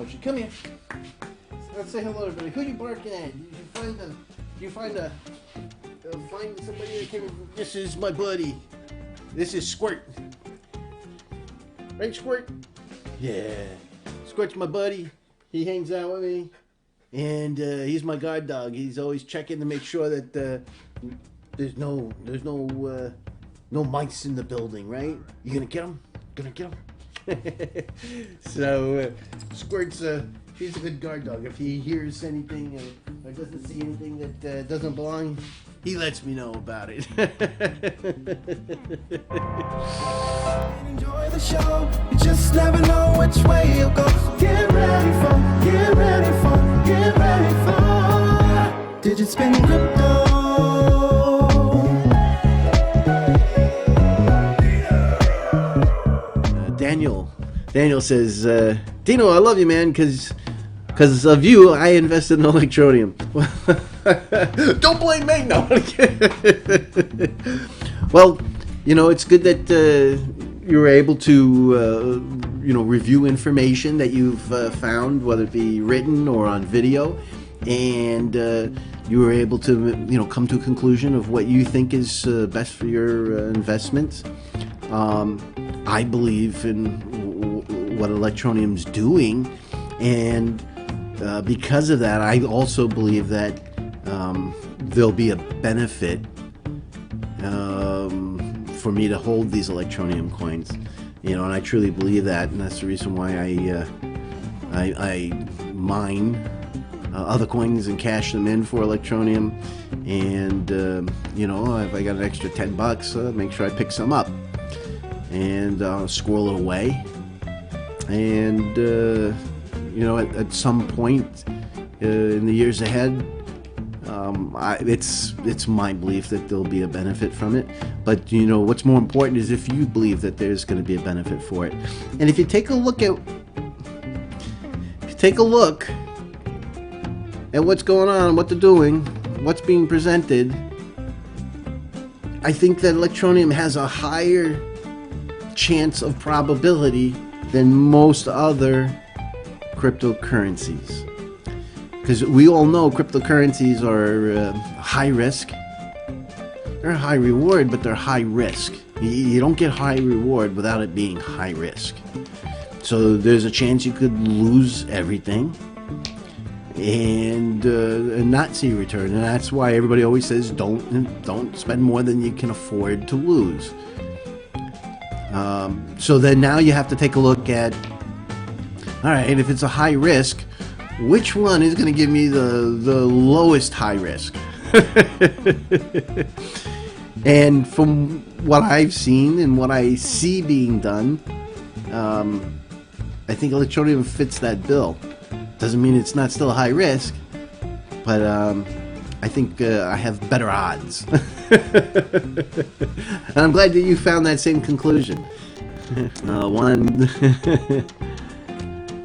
motion. Come here. Let's say hello, everybody. Who you barking at? Did you find somebody that came? This is my buddy. This is Squirt. Right, Squirt? Yeah. Squirt's my buddy. He hangs out with me, and he's my guard dog. He's always checking to make sure that there's no mice in the building, right? You gonna get him? So Squirt's he's a good guard dog. If he hears anything or doesn't see anything that doesn't belong, he lets me know about it. Enjoy the show. You just never know which way you'll go. Get ready for Digitspin Crypto. Daniel says, Dino, I love you, man, because of you, I invested in Electroneum. Don't blame me, no. Well, it's good that you were able to, review information that you've found, whether it be written or on video, and you were able to, come to a conclusion of what you think is best for your investments. I believe in what Electroneum's doing, and because of that, I also believe that there'll be a benefit for me to hold these Electroneum coins, and I truly believe that, and that's the reason why I mine other coins and cash them in for Electroneum, and if I got an extra $10, make sure I pick some up and squirrel it away, and at some point in the years ahead, it's my belief that there'll be a benefit from it. But what's more important is if you believe that there's going to be a benefit for it. And if you take a look at what's going on, what they're doing, what's being presented, I think that Electroneum has a higher chance of probability than most other cryptocurrencies, because we all know cryptocurrencies are high risk. They're high reward, but they're high risk. You don't get high reward without it being high risk. So there's a chance you could lose everything and not see a return, and that's why everybody always says don't spend more than you can afford to lose. So then now you have to take a look at, all right, if it's a high risk, which one is going to give me the lowest high risk? And from what I've seen and what I see being done, I think Electroneum fits that bill. Doesn't mean it's not still a high risk, but I think I have better odds. And I'm glad that you found that same conclusion.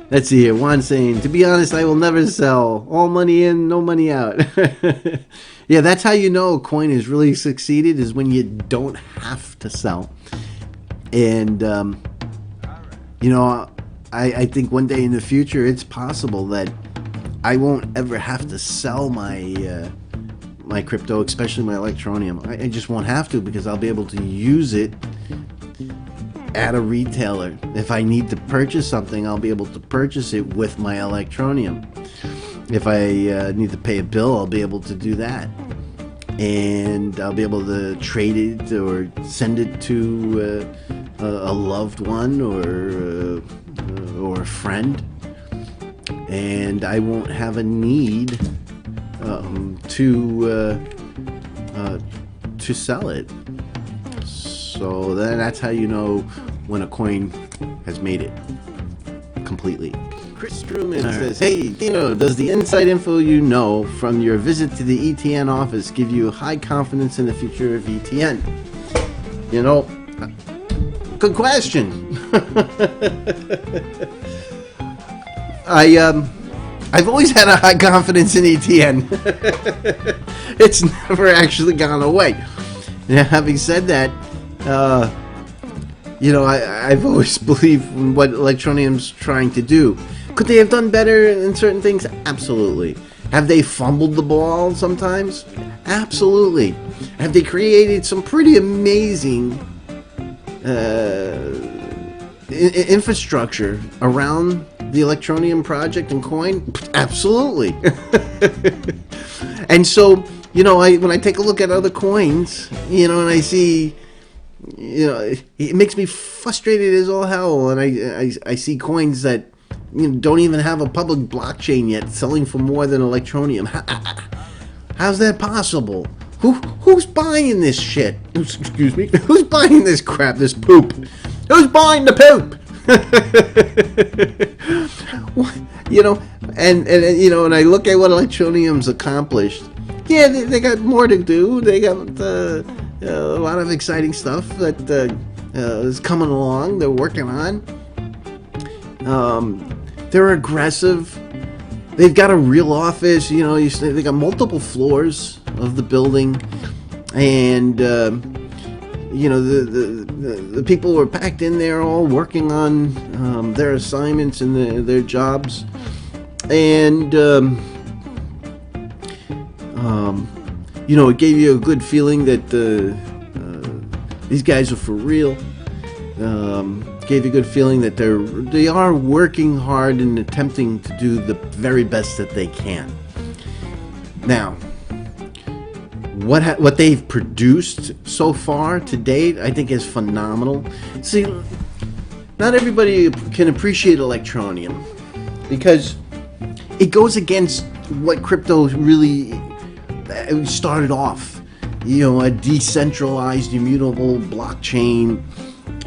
Let's see here. Juan saying, to be honest, I will never sell. All money in, no money out. Yeah, that's how you know a coin has really succeeded, is when you don't have to sell. And, I think one day in the future, it's possible that I won't ever have to sell my my crypto, especially my Electroneum. I just won't have to, because I'll be able to use it at a retailer. If I need to purchase something, I'll be able to purchase it with my Electroneum. If I need to pay a bill, I'll be able to do that. And I'll be able to trade it or send it to a loved one or a friend. And I won't have a need to sell it. So then that's how you know when a coin has made it completely. Chris Truman says, hey, Dino, does the inside info you know from your visit to the ETN office give you high confidence in the future of ETN? Good question. I've always had a high confidence in ETN. It's never actually gone away. Now, having said that, I've always believed in what Electroneum's trying to do. Could they have done better in certain things? Absolutely. Have they fumbled the ball sometimes? Absolutely. Have they created some pretty amazing infrastructure around the Electroneum project and coin? Absolutely. And so, when I take a look at other coins, and I see, it makes me frustrated as all hell. And I see coins that don't even have a public blockchain yet, selling for more than Electroneum. How's that possible? Who's buying this shit? Excuse me. Who's buying this crap? This poop? Who's buying the poop? And I look at what Electroneum's accomplished. Yeah, they got more to do. They got a lot of exciting stuff that is coming along. They're working on. They're aggressive. They've got a real office. They got multiple floors of the building, and the people were packed in there, all working on their assignments and their jobs, and it gave you a good feeling that these guys are for real. Gave you a good feeling that they are working hard and attempting to do the very best that they can. Now, what they've produced so far to date, I think, is phenomenal. See, not everybody can appreciate Electroneum because it goes against what crypto really started off. A decentralized, immutable blockchain,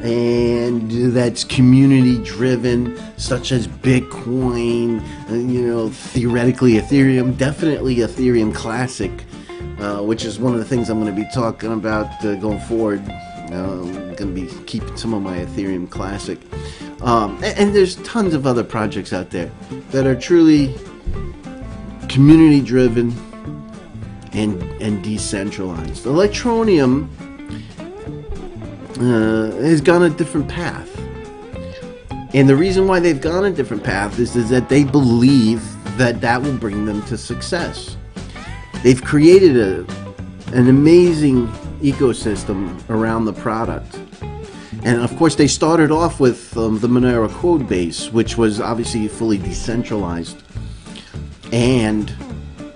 and that's community driven, such as Bitcoin, theoretically Ethereum, definitely Ethereum Classic, which is one of the things I'm going to be talking about going forward. I'm going to be keeping some of my Ethereum Classic. And there's tons of other projects out there that are truly community driven and decentralized. Electroneum has gone a different path. And the reason why they've gone a different path is that they believe that will bring them to success. They've created an amazing ecosystem around the product. And of course, they started off with the Monero code base, which was obviously fully decentralized and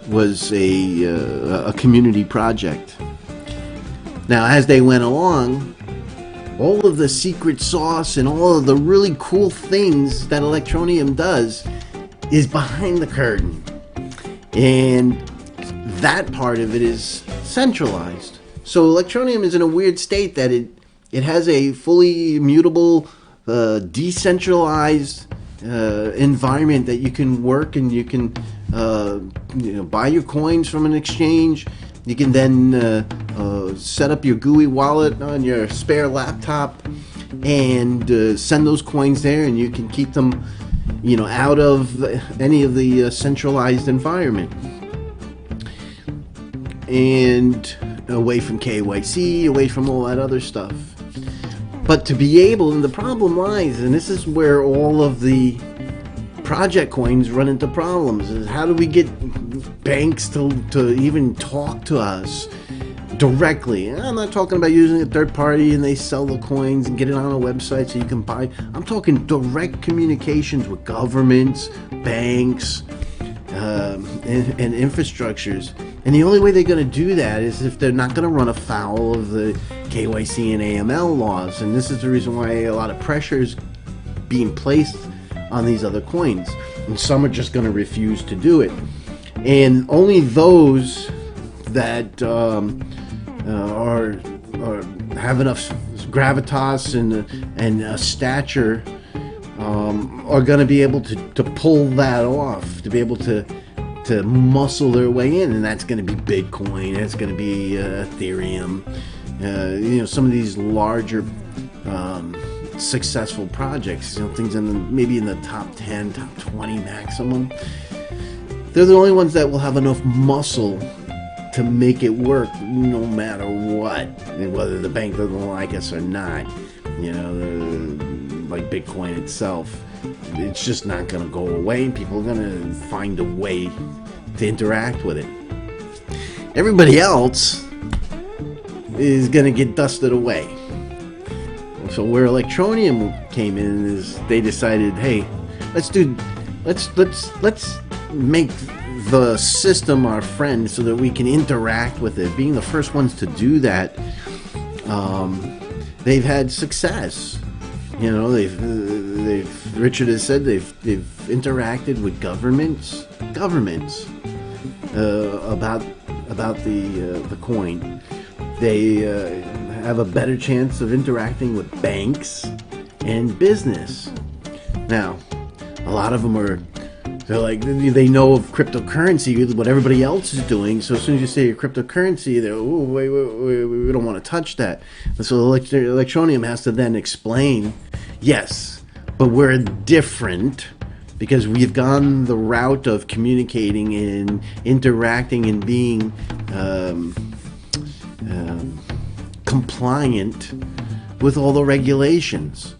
was a community project. Now, as they went along, all of the secret sauce and all of the really cool things that Electroneum does is behind the curtain. And that part of it is centralized. So Electroneum is in a weird state that it has a fully immutable, decentralized environment that you can work, and you can buy your coins from an exchange. You can then set up your GUI wallet on your spare laptop and send those coins there, and you can keep them, out of any of the centralized environment and away from KYC, away from all that other stuff. But to be able, and the problem lies, and this is where all of the project coins run into problems, is how do we get banks to even talk to us directly? And I'm not talking about using a third party and they sell the coins and get it on a website so you can buy. I'm talking direct communications with governments, banks, and infrastructures. And the only way they're going to do that is if they're not going to run afoul of the KYC and AML laws. And this is the reason why a lot of pressure is being placed on these other coins. And some are just going to refuse to do it. And only those that have enough gravitas and stature are going to be able to pull that off, to be able to muscle their way in, and that's going to be Bitcoin, that's going to be Ethereum, some of these larger successful projects, things maybe in the top 10, top 20 maximum. They're the only ones that will have enough muscle to make it work no matter what, and whether the bank doesn't like us or not. Like Bitcoin itself, it's just not going to go away. People are going to find a way to interact with it. Everybody else is going to get dusted away. So where Electroneum came in is they decided, hey, let's make the system our friend so that we can interact with it. Being the first ones to do that, they've had success. You know, they've Richard has said they've interacted with governments about the coin. They have a better chance of interacting with banks and business. Now, a lot of them they know of cryptocurrency, what everybody else is doing. So as soon as you say cryptocurrency, they're, oh, wait, we don't want to touch that. And so Electroneum has to then explain, yes, but we're different because we've gone the route of communicating and interacting and being compliant with all the regulations.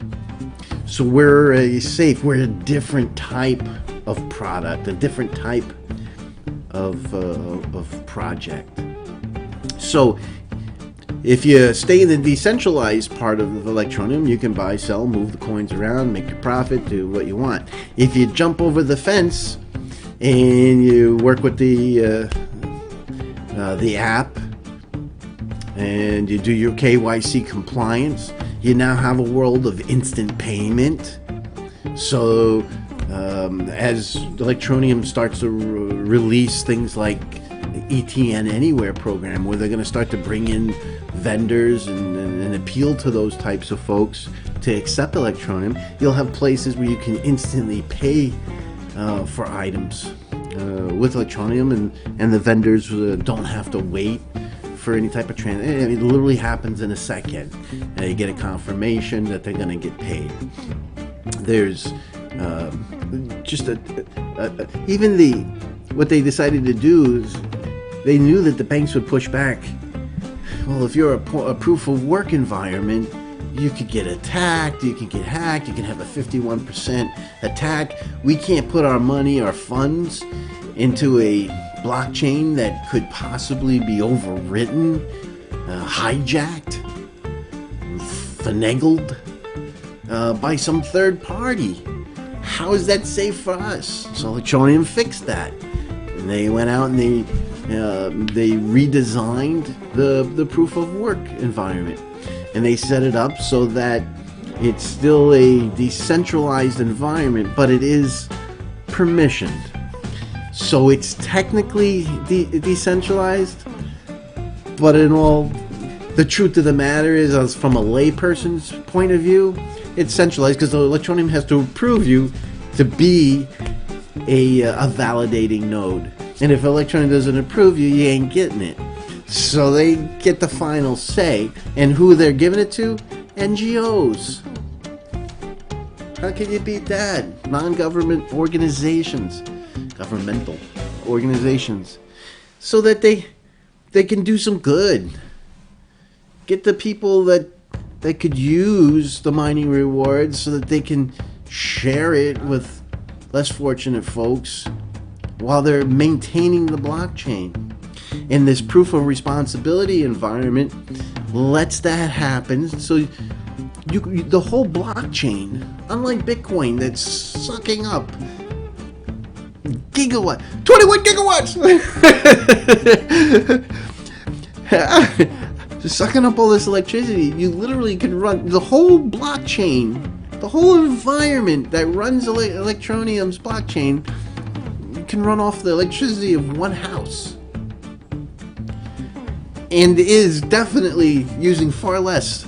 So we're we're a different type of product, a different type of project. So if you stay in the decentralized part of Electroneum, you can buy, sell, move the coins around, make your profit, do what you want. If you jump over the fence and you work with the app and you do your KYC compliance, you now have a world of instant payment. So as Electroneum starts to release things like ETN Anywhere program, where they're going to start to bring in vendors and appeal to those types of folks to accept Electroneum, you'll have places where you can instantly pay for items with Electroneum, and the vendors don't have to wait for any type of transaction. It literally happens in a second. You get a confirmation that they're going to get paid. There's just what they decided to do is they knew that the banks would push back. Well, if you're a proof of work environment, you could get attacked, you can get hacked, you can have a 51% attack. We can't put our money, our funds into a blockchain that could possibly be overwritten, hijacked, finagled by some third party. How is that safe for us? So Electroneum fixed that, and they went out and they redesigned the proof of work environment, and they set it up so that it's still a decentralized environment, but it is permissioned. So it's technically decentralized, but in all, the truth of the matter is, as from a layperson's point of view, it's centralized because the Electroneum has to approve you to be a validating node. And if Electroneum doesn't approve you, you ain't getting it. So they get the final say. And who they're giving it to? NGOs. How can you beat that? Non-government organizations. Governmental organizations. So that they can do some good. Get the people that could use the mining rewards so that they can share it with less fortunate folks while they're maintaining the blockchain. And this proof of responsibility environment lets that happen. So the whole blockchain, unlike Bitcoin that's sucking up 21 gigawatts just sucking up all this electricity, you literally can run the whole blockchain, the whole environment that runs Electroneum's blockchain can run off the electricity of one house, and is definitely using far less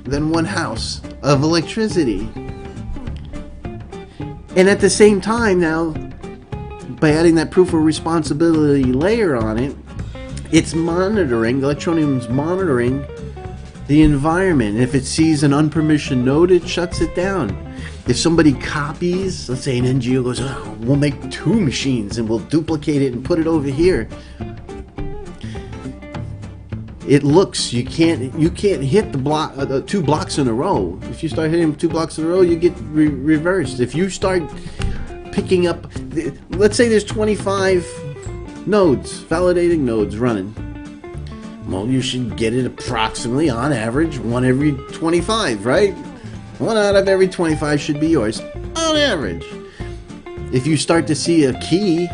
than one house of electricity. And at the same time now, by adding that proof of responsibility layer on it, it's monitoring, Electroneum's monitoring the environment. If it sees an unpermissioned node, it shuts it down. If somebody copies, let's say an NGO goes, oh, we'll make 2 machines and we'll duplicate it and put it over here. it looks, you can't hit the block 2 blocks in a row. If you start hitting 2 blocks in a row, you get reversed. If you start picking up, let's say there's 25 nodes, validating nodes running. Well, you should get it approximately, on average, 1 every 25, right? 1 out of every 25 should be yours, on average. If you start to see a key,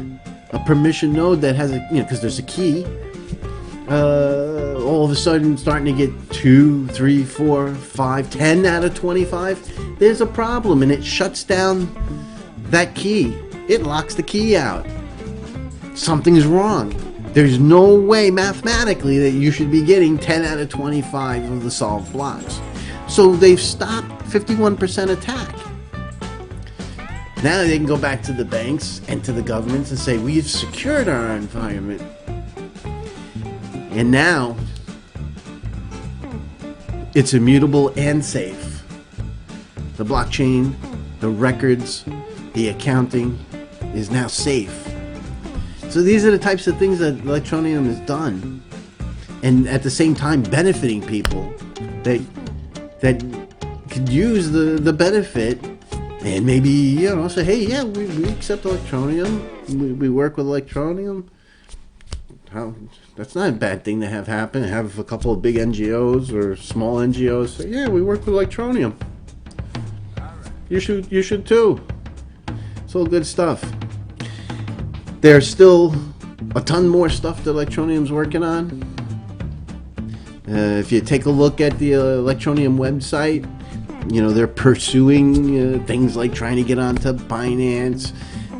a permission node that has a, because there's a key, all of a sudden starting to get 2, 3, 4, 5, 10 out of 25, there's a problem, and it shuts down that key. It locks the key out. Something's wrong. There's no way mathematically that you should be getting 10 out of 25 of the solved blocks. So they've stopped 51% attack. Now they can go back to the banks and to the governments and say, we've secured our environment. And now it's immutable and safe. The blockchain, the records, the accounting is now safe. So these are the types of things that Electroneum has done, and at the same time benefiting people that could use the benefit, and maybe say, hey, yeah, we accept Electroneum, we work with Electroneum. That's not a bad thing to have happen. Have a couple of big NGOs or small NGOs say, yeah, we work with Electroneum. You should too. It's all good stuff. There's still a ton more stuff that Electroneum's working on. If you take a look at the Electroneum website, they're pursuing things like trying to get onto Binance.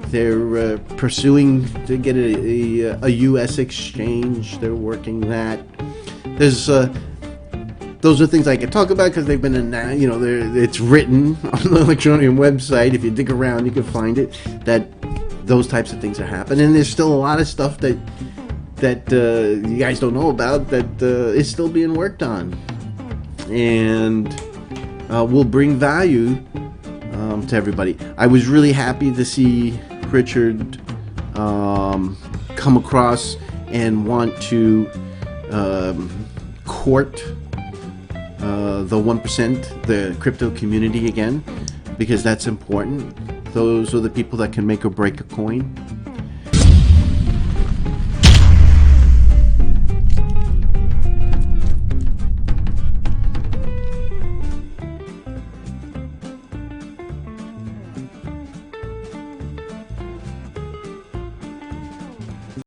They're pursuing to get a U.S. exchange. They're working that. Those are things I can talk about because they've been it's written on the Electroneum website. If you dig around, you can find it. That those types of things are happening. And there's still a lot of stuff that you guys don't know about that is still being worked on, and will bring value to everybody. I was really happy to see Richard come across and want to court the 1%, the crypto community again, because that's important. Those are the people that can make or break a coin.